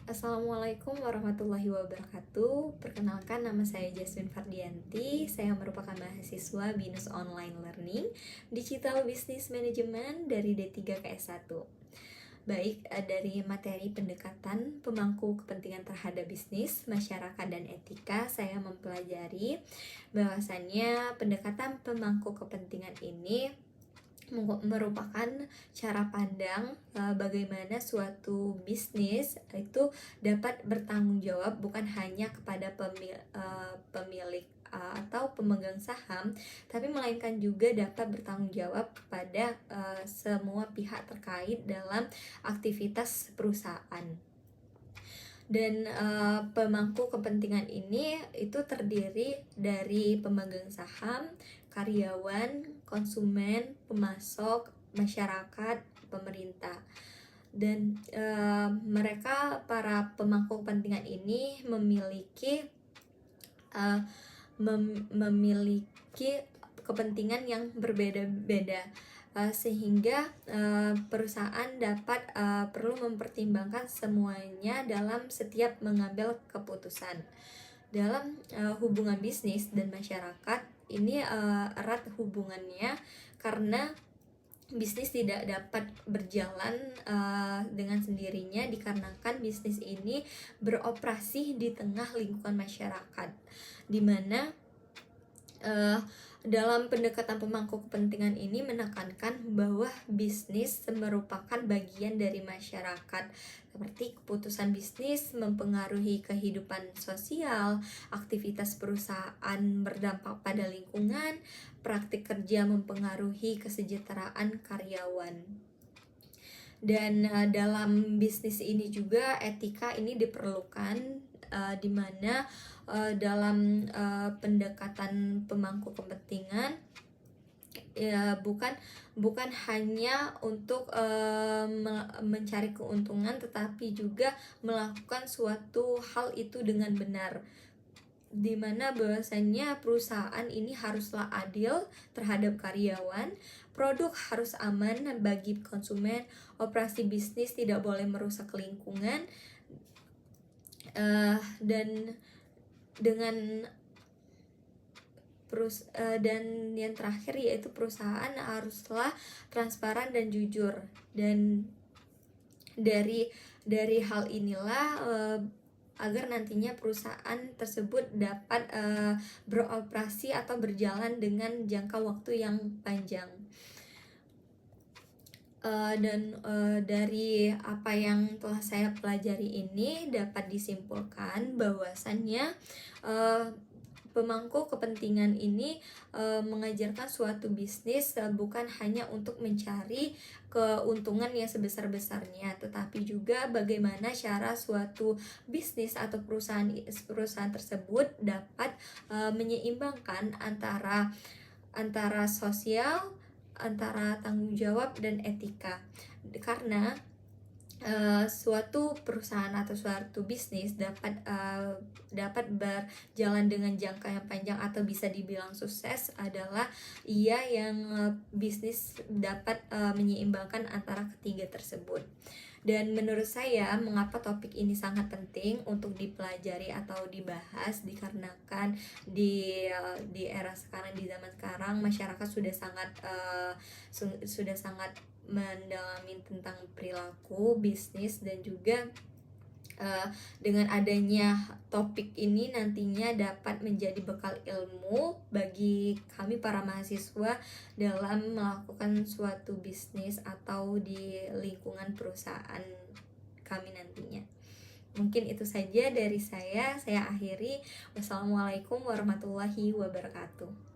Assalamualaikum warahmatullahi wabarakatuh. Perkenalkan, nama saya Jasmine Fardianti. Saya merupakan mahasiswa BINUS Online Learning Digital Business Management dari D3 ke S1. Baik, dari materi pendekatan pemangku kepentingan terhadap bisnis, masyarakat, dan etika, saya mempelajari bahwasannya pendekatan pemangku kepentingan ini merupakan cara pandang bagaimana suatu bisnis itu dapat bertanggung jawab bukan hanya kepada pemilik atau pemegang saham, tapi melainkan juga dapat bertanggung jawab kepada semua pihak terkait dalam aktivitas perusahaan. Dan pemangku kepentingan ini itu terdiri dari pemegang saham, karyawan, konsumen, pemasok, masyarakat, pemerintah. Dan mereka, para pemangku kepentingan ini memiliki kepentingan yang berbeda-beda, sehingga perusahaan dapat perlu mempertimbangkan semuanya dalam setiap mengambil keputusan. Dalam hubungan bisnis dan masyarakat ini erat hubungannya, karena bisnis tidak dapat berjalan dengan sendirinya dikarenakan bisnis ini beroperasi di tengah lingkungan masyarakat, di mana dalam pendekatan pemangku kepentingan ini menekankan bahwa bisnis merupakan bagian dari masyarakat, seperti keputusan bisnis mempengaruhi kehidupan sosial, aktivitas perusahaan berdampak pada lingkungan, praktik kerja mempengaruhi kesejahteraan karyawan. Dan dalam bisnis ini juga etika ini diperlukan, di mana dalam pendekatan pemangku kepentingan bukan hanya untuk mencari keuntungan, tetapi juga melakukan suatu hal itu dengan benar, di mana bahwasannya perusahaan ini haruslah adil terhadap karyawan, produk harus aman bagi konsumen, operasi bisnis tidak boleh merusak lingkungan, dan yang terakhir yaitu perusahaan haruslah transparan dan jujur. Dan dari hal inilah agar nantinya perusahaan tersebut dapat beroperasi atau berjalan dengan jangka waktu yang panjang. Dari apa yang telah saya pelajari ini dapat disimpulkan bahwasannya pemangku kepentingan ini mengajarkan suatu bisnis bukan hanya untuk mencari keuntungan yang sebesar-besarnya, tetapi juga bagaimana cara suatu bisnis atau perusahaan tersebut dapat menyeimbangkan antara sosial, antara tanggung jawab dan etika. Karena suatu perusahaan atau suatu bisnis dapat berjalan dengan jangka yang panjang atau bisa dibilang sukses adalah ia yang bisnis dapat menyeimbangkan antara ketiga tersebut. Dan menurut saya, mengapa topik ini sangat penting untuk dipelajari atau dibahas, dikarenakan di era sekarang, di zaman sekarang, masyarakat sudah sangat mendalami tentang perilaku bisnis, dan juga dengan adanya topik ini nantinya dapat menjadi bekal ilmu bagi kami para mahasiswa dalam melakukan suatu bisnis atau di lingkungan perusahaan kami nantinya. Mungkin itu saja dari saya akhiri. Wassalamualaikum warahmatullahi wabarakatuh.